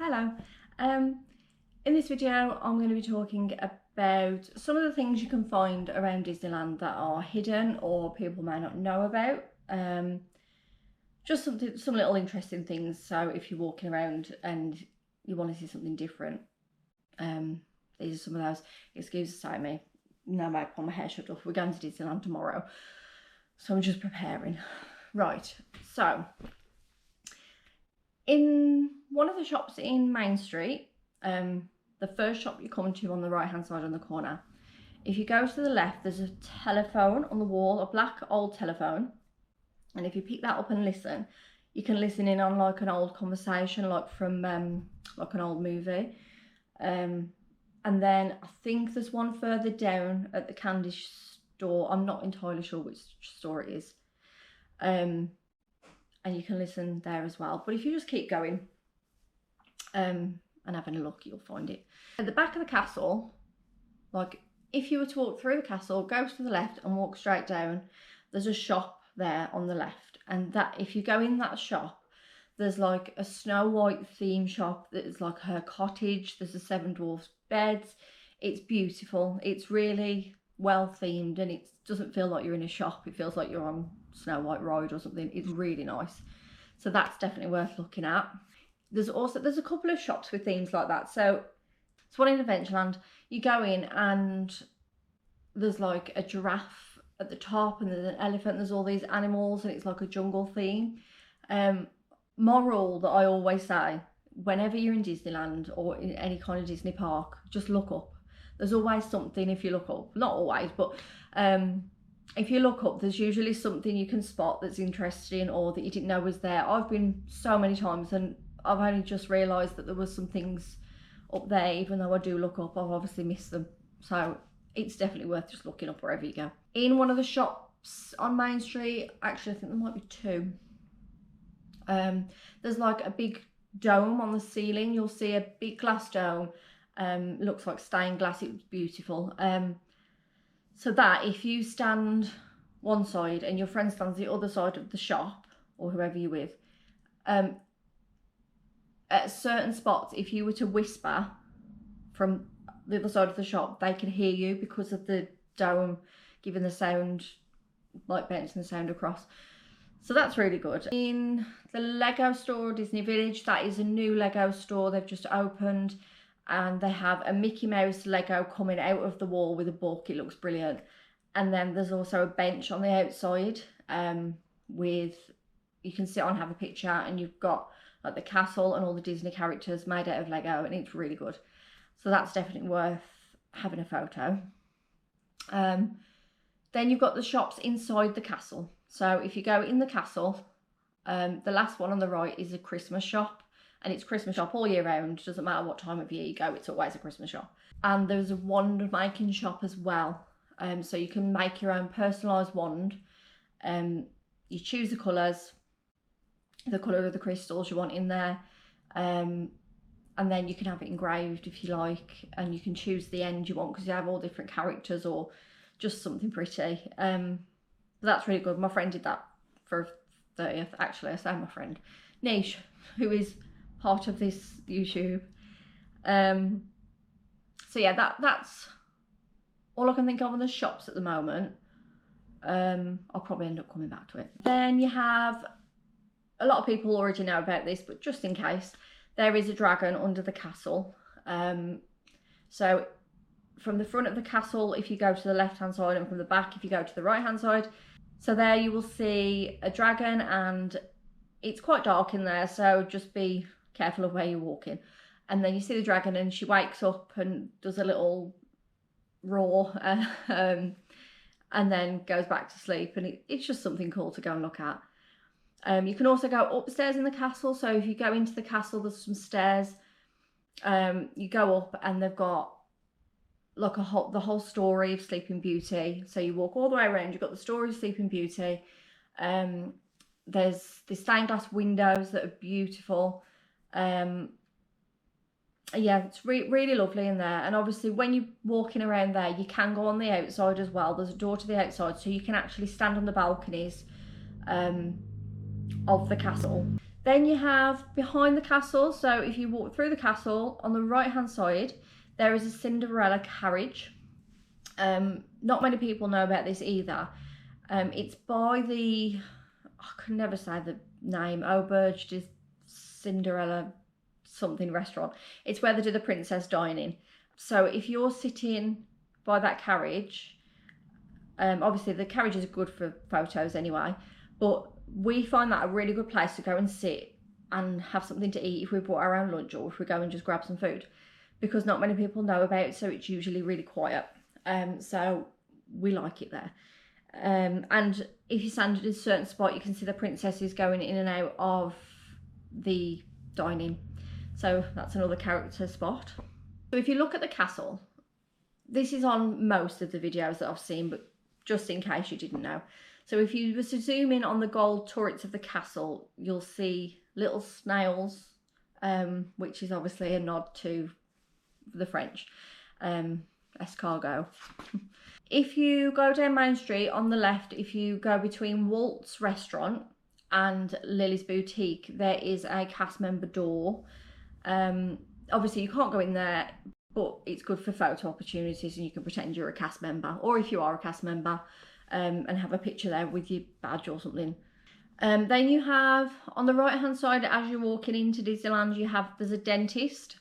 Hello. In this video I'm going to be talking about some of the things you can find around Disneyland that are hidden or people may not know about. Just some little interesting things, so if you're walking around and you want to see something different, these are some of those. Excuse me, no makeup on, my hair shut off. We're going to Disneyland tomorrow, so I'm just preparing. Right, so in one of the shops in Main Street, the first shop you come to on the right hand side on the corner, if you go to the left, there's a telephone on the wall, a black old telephone, and if you pick that up and listen, you can listen in on like an old conversation, like from like an old movie. And then I think there's one further down at the candy store. I'm not entirely sure which store it is. And you can listen there as well. But if you just keep going and having a look, you'll find it. At the back of the castle, like if you were to walk through the castle, go to the left and walk straight down, there's a shop there on the left. And that if you go in that shop, there's like a Snow White theme shop that is like her cottage. There's a Seven Dwarfs beds. It's beautiful. It's really well themed and it doesn't feel like you're in a shop. It feels like you're on Snow White ride or something. It's really nice. So that's definitely worth looking at. There's a couple of shops with themes like that. So it's one in Adventureland. You go in and there's like a giraffe at the top and there's an elephant. There's all these animals and it's like a jungle theme. Moral that I always say, whenever you're in Disneyland or in any kind of Disney park, just look up. There's always something if you look up. Not always, but if you look up, there's usually something you can spot that's interesting or that you didn't know was there. I've been so many times and I've only just realised that there was some things up there, even though I do look up, I've obviously missed them. So it's definitely worth just looking up wherever you go. In one of the shops on Main Street, actually I think there might be two, there's like a big dome on the ceiling. You'll see a big glass dome, looks like stained glass. It's beautiful. So that if you stand one side and your friend stands the other side of the shop, or whoever you're with, at certain spots, if you were to whisper from the other side of the shop, they can hear you because of the dome giving the sound, like bouncing the sound across. So that's really good. In the Lego store, Disney Village, that is a new Lego store. They've just opened and they have a Mickey Mouse Lego coming out of the wall with a book. It looks brilliant. And then there's also a bench on the outside with, you can sit on, have a picture, and you've got like the castle and all the Disney characters made out of Lego, and it's really good. So that's definitely worth having a photo. Then you've got the shops inside the castle. So if you go in the castle, the last one on the right is a Christmas shop, and it's Christmas shop all year round. Doesn't matter what time of year you go, it's always a Christmas shop. And there's a wand making shop as well. So you can make your own personalised wand. You choose the colours, the colour of the crystals you want in there, and then you can have it engraved if you like, and you can choose the end you want because you have all different characters or just something pretty. That's really good. My friend did that for 30th. Actually, I say my friend Nish, who is part of this YouTube. So yeah, that's all I can think of in the shops at the moment. I'll probably end up coming back to it. Then you have, a lot of people already know about this, but just in case, there is a dragon under the castle. So from the front of the castle, if you go to the left hand side, and from the back if you go to the right hand side, so there you will see a dragon, and it's quite dark in there, so just be careful of where you're walking. And then you see the dragon and she wakes up and does a little roar and then goes back to sleep, and it's just something cool to go and look at. You can also go upstairs in the castle. So if you go into the castle, there's some stairs. You go up and they've got like the whole story of Sleeping Beauty. So you walk all the way around, you've got the story of Sleeping Beauty. There's the stained glass windows that are beautiful. Yeah, it's really lovely in there. And obviously when you're walking around there, you can go on the outside as well. There's a door to the outside, so you can actually stand on the balconies of the castle. Then you have behind the castle, so if you walk through the castle, on the right hand side, there is a Cinderella carriage. Not many people know about this either. It's by the, I can never say the name, Auberge de Cinderella something restaurant. It's where they do the princess dining. So if you're sitting by that carriage, obviously the carriages are good for photos anyway, but we find that a really good place to go and sit and have something to eat if we brought our own lunch or if we go and just grab some food, because not many people know about it, so it's usually really quiet. So we like it there. And if you stand at a certain spot, you can see the princesses going in and out of the dining. So that's another character spot. So if you look at the castle, this is on most of the videos that I've seen, but just in case you didn't know. So if you were to zoom in on the gold turrets of the castle, you'll see little snails, which is obviously a nod to the French, escargot. If you go down Main Street on the left, if you go between Walt's restaurant and Lily's boutique, there is a cast member door. Obviously you can't go in there, but it's good for photo opportunities and you can pretend you're a cast member, or if you are a cast member, and have a picture there with your badge or something. Then you have, on the right hand side as you're walking into Disneyland, there's a dentist.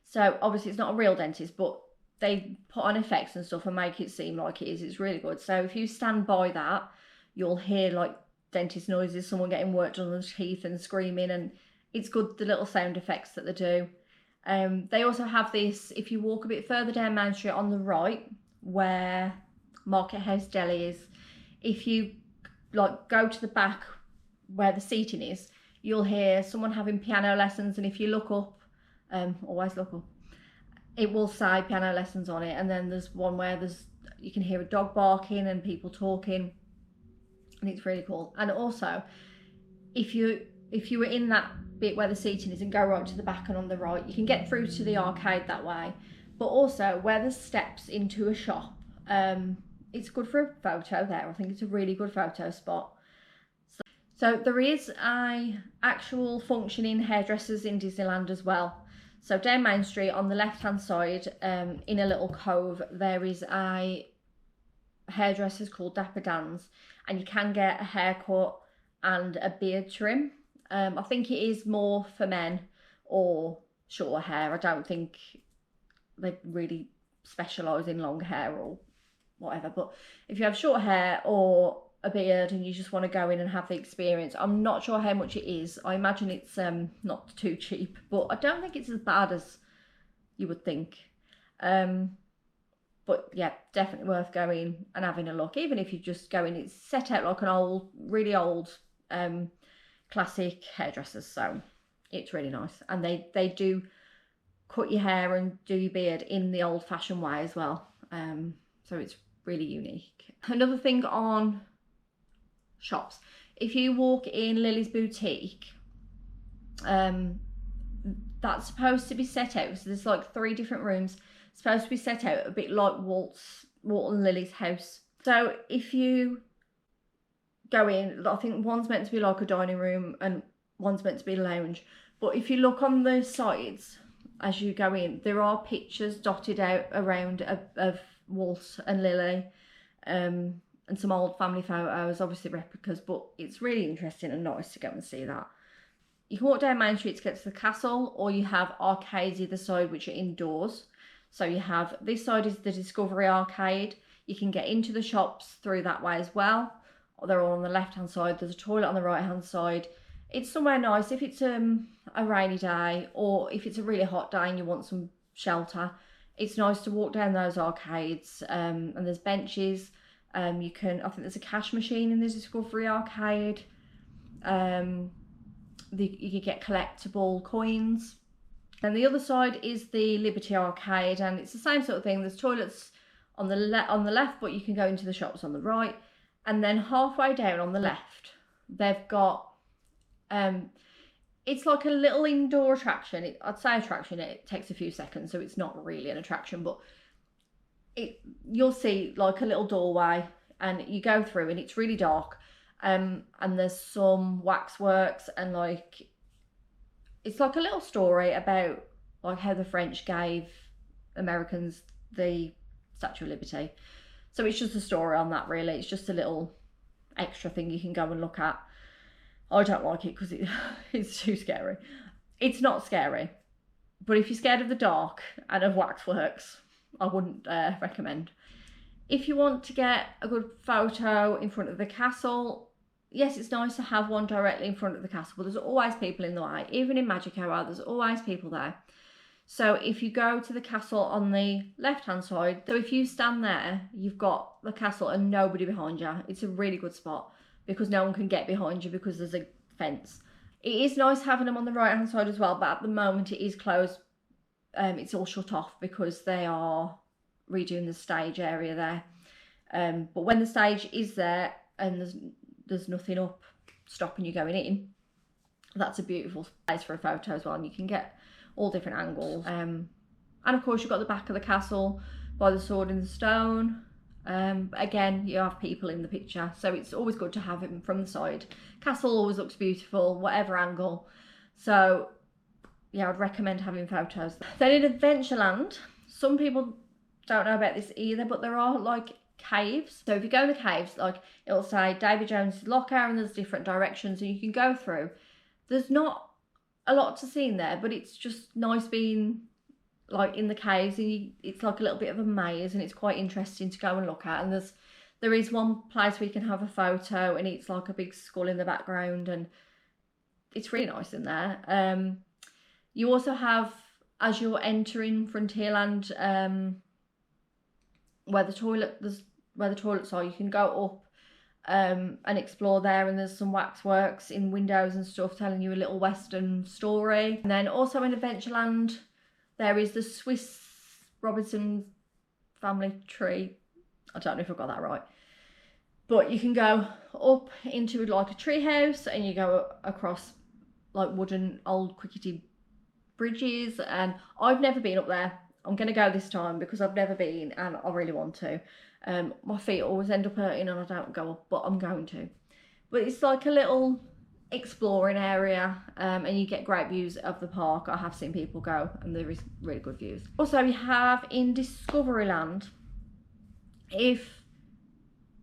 So obviously it's not a real dentist, but they put on effects and stuff and make it seem like it is. It's really good. So if you stand by that, you'll hear like dentist noises, someone getting worked on the teeth and screaming, and it's good, the little sound effects that they do. They also have this, if you walk a bit further down Main Street on the right, where Market House Deli is, if you like go to the back where the seating is, you'll hear someone having piano lessons, and if you look up, always look up, it will say piano lessons on it. And then there's one where you can hear a dog barking and people talking, and it's really cool. And also, if you were in that bit where the seating is and go right to the back and on the right, you can get through to the arcade that way. But also where there's steps into a shop, it's good for a photo there. I think it's a really good photo spot. So there is a actual functioning hairdressers in Disneyland as well. So down Main Street on the left hand side, in a little cove, there is a hairdressers called Dapper Dan's, and you can get a haircut and a beard trim. I think it is more for men or shorter hair. I don't think they really specialise in long hair or whatever, but if you have short hair or a beard and you just want to go in and have the experience, I'm not sure how much it is. I imagine it's not too cheap, but I don't think it's as bad as you would think. But yeah, definitely worth going and having a look, even if you just go in. It's set out like an old, really old classic hairdressers, so it's really nice. And they do cut your hair and do your beard in the old-fashioned way as well, so it's really unique. Another thing on shops, if you walk in Lily's boutique, that's supposed to be set out, so there's like 3 different rooms supposed to be set out a bit like Walt and Lily's house. So if you go in, I think one's meant to be like a dining room and one's meant to be a lounge, but if you look on the sides as you go in, there are pictures dotted out around of Walt and Lily, and some old family photos, obviously replicas, but it's really interesting and nice to go and see that. You can walk down Main Street to get to the castle, or you have arcades either side which are indoors. So you have, this side is the Discovery Arcade. You can get into the shops through that way as well. They're all on the left hand side. There's a toilet on the right hand side. It's somewhere nice if it's a rainy day, or if it's a really hot day and you want some shelter. It's nice to walk down those arcades, and there's benches. You can, I think there's a cash machine in the Discovery Arcade. You can get collectible coins. And the other side is the Liberty Arcade, and it's the same sort of thing. There's toilets on the left, but you can go into the shops on the right. And then halfway down on the left, they've got, it's like a little indoor attraction. I'd say attraction, it takes a few seconds, so it's not really an attraction, but you'll see like a little doorway, and you go through and it's really dark, And there's some waxworks, and like it's like a little story about like how the French gave Americans the Statue of Liberty. So it's just a story on that, really. It's just a little extra thing you can go and look at. I don't like it because it's too scary. It's not scary, but if you're scared of the dark and of waxworks, I wouldn't recommend. If you want to get a good photo in front of the castle, yes, it's nice to have one directly in front of the castle, but there's always people in the way. Even in Magic Hour, there's always people there. So if you go to the castle on the left-hand side, so if you stand there, you've got the castle and nobody behind you. It's a really good spot because no one can get behind you because there's a fence. It is nice having them on the right-hand side as well, but at the moment it is closed. It's all shut off because they are redoing the stage area there. But when the stage is there and there's nothing up stopping you going in, that's a beautiful place for a photo as well, and you can get all different angles. And of course you've got the back of the castle by the sword in the stone. Again, you have people in the picture, so it's always good to have it from the side. Castle always looks beautiful, whatever angle. So yeah, I'd recommend having photos. Then in Adventureland, some people don't know about this either, but there are like caves. So if you go in the caves, like it'll say Davy Jones' locker, and there's different directions and you can go through. There's not a lot to see in there, but it's just nice being like in the caves, and it's like a little bit of a maze, and it's quite interesting to go and look at. And there is one place where you can have a photo, and it's like a big skull in the background, and it's really nice in there. You also have, as you're entering Frontierland, where the toilets are, you can go up and explore there, and there's some waxworks in windows and stuff telling you a little western story. And then also in Adventureland, there is the Swiss Robinson family tree. I don't know if I've got that right, but you can go up into like a tree house, and you go across like wooden old crickety bridges. And I've never been up there. I'm going to go this time because I've never been and I really want to. My feet always end up hurting and I don't go up, but I'm going to. But it's like a little exploring area, and you get great views of the park. I have seen people go and there is really good views. Also, you have in Discoveryland, if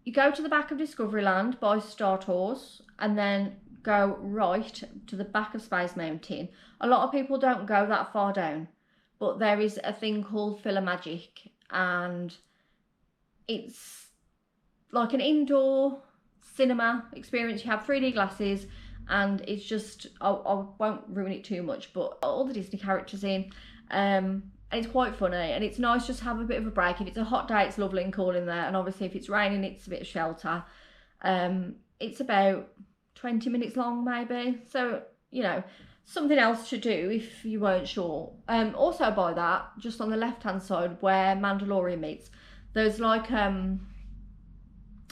you go to the back of Discoveryland by Star Tours and then go right to the back of Space Mountain, a lot of people don't go that far down, but there is a thing called Magic, and it's like an indoor cinema experience. You have 3D glasses, and it's just, I won't ruin it too much, but all the Disney characters in, and it's quite funny, and it's nice just to have a bit of a break. If it's a hot day, it's lovely and cool in there, and obviously if it's raining, it's a bit of shelter. It's about 20 minutes long maybe, so you know, something else to do if you weren't sure. Also by that, just on the left hand side where Mandalorian meets, there's like an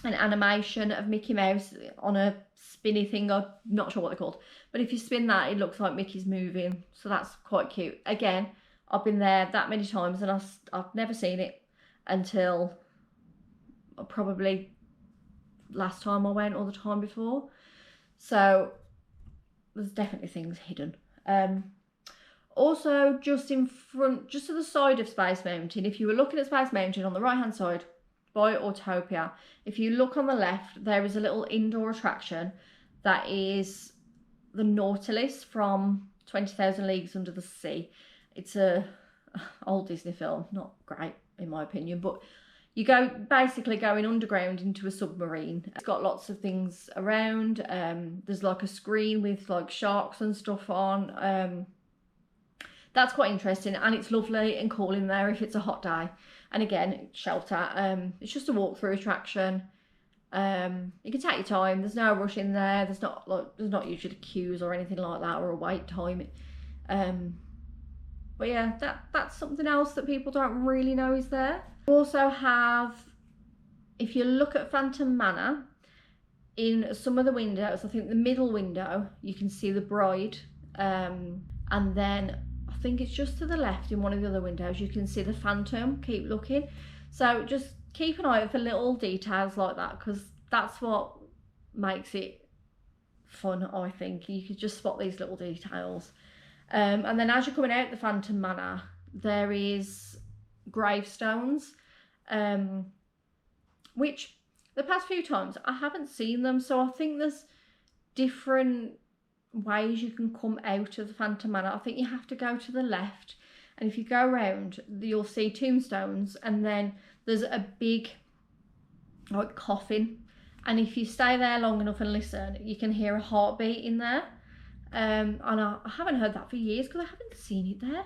animation of Mickey Mouse on a spinny thing. I'm not sure what they're called, but if you spin that, it looks like Mickey's moving, so that's quite cute. Again, I've been there that many times and I've never seen it until probably last time I went or the time before. So there's definitely things hidden. Also, just in front, just to the side of Space Mountain, if you were looking at Space Mountain on the right hand side by Autopia, if you look on the left, there is a little indoor attraction that is the Nautilus from 20,000 Leagues Under the Sea. It's a old Disney film, not great in my opinion, but you go basically going underground into a submarine. It's got lots of things around. There's like a screen with like sharks and stuff on. That's quite interesting, and it's lovely and cool in there if it's a hot day. And again, it's shelter. It's just a walk-through attraction. You can take your time. There's no rush in there. There's not usually queues or anything like that, or a wait time. But yeah, that's something else that people don't really know is there. You also have, if you look at Phantom Manor, in some of the windows, I think the middle window, you can see the bride, and then I think it's just to the left in one of the other windows, you can see the Phantom. Keep looking. So just keep an eye out for little details like that, because that's what makes it fun, I think. You could just spot these little details. And then as you're coming out the Phantom Manor, there is gravestones, which the past few times I haven't seen them, so I think there's different ways you can come out of the Phantom Manor. I think you have to go to the left, and if you go around, you'll see tombstones, and then there's a big like coffin, and if you stay there long enough and listen, you can hear a heartbeat in there. And I haven't heard that for years because I haven't seen it there,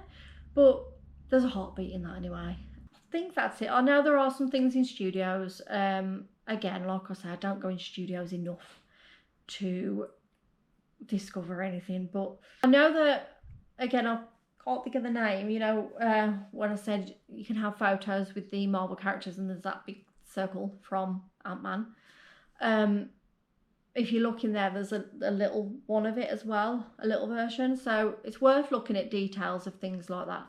but there's a heartbeat in that anyway. I think that's it. I know there are some things in studios. Again, like I said, I don't go in studios enough to discover anything, but I know that, again, I can't think of the name, you know, when I said you can have photos with the Marvel characters and there's that big circle from Ant-Man. If you look in there, there's a little one of it as well, a little version. So it's worth looking at details of things like that,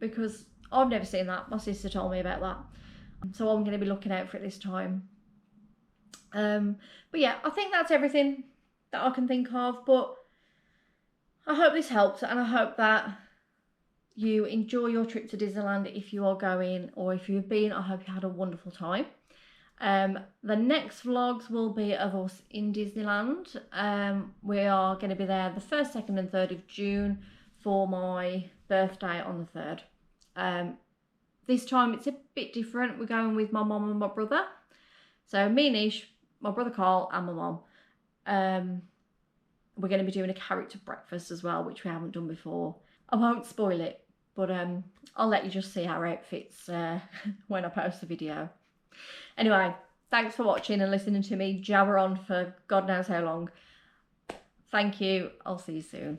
because I've never seen that. My sister told me about that. So I'm going to be looking out for it this time. But yeah, I think that's everything that I can think of. But I hope this helps, and I hope that you enjoy your trip to Disneyland if you are going, or if you've been, I hope you had a wonderful time. The next vlogs will be of us in Disneyland. We are going to be there the 1st, 2nd and 3rd of June for my birthday on the 3rd. This time it's a bit different. We're going with my mum and my brother. So me, Nish, my brother Carl and my mum. We're going to be doing a character breakfast as well, which we haven't done before. I won't spoil it, but I'll let you just see our outfits when I post the video. Anyway, thanks for watching and listening to me jabber on for God knows how long. Thank you. I'll see you soon.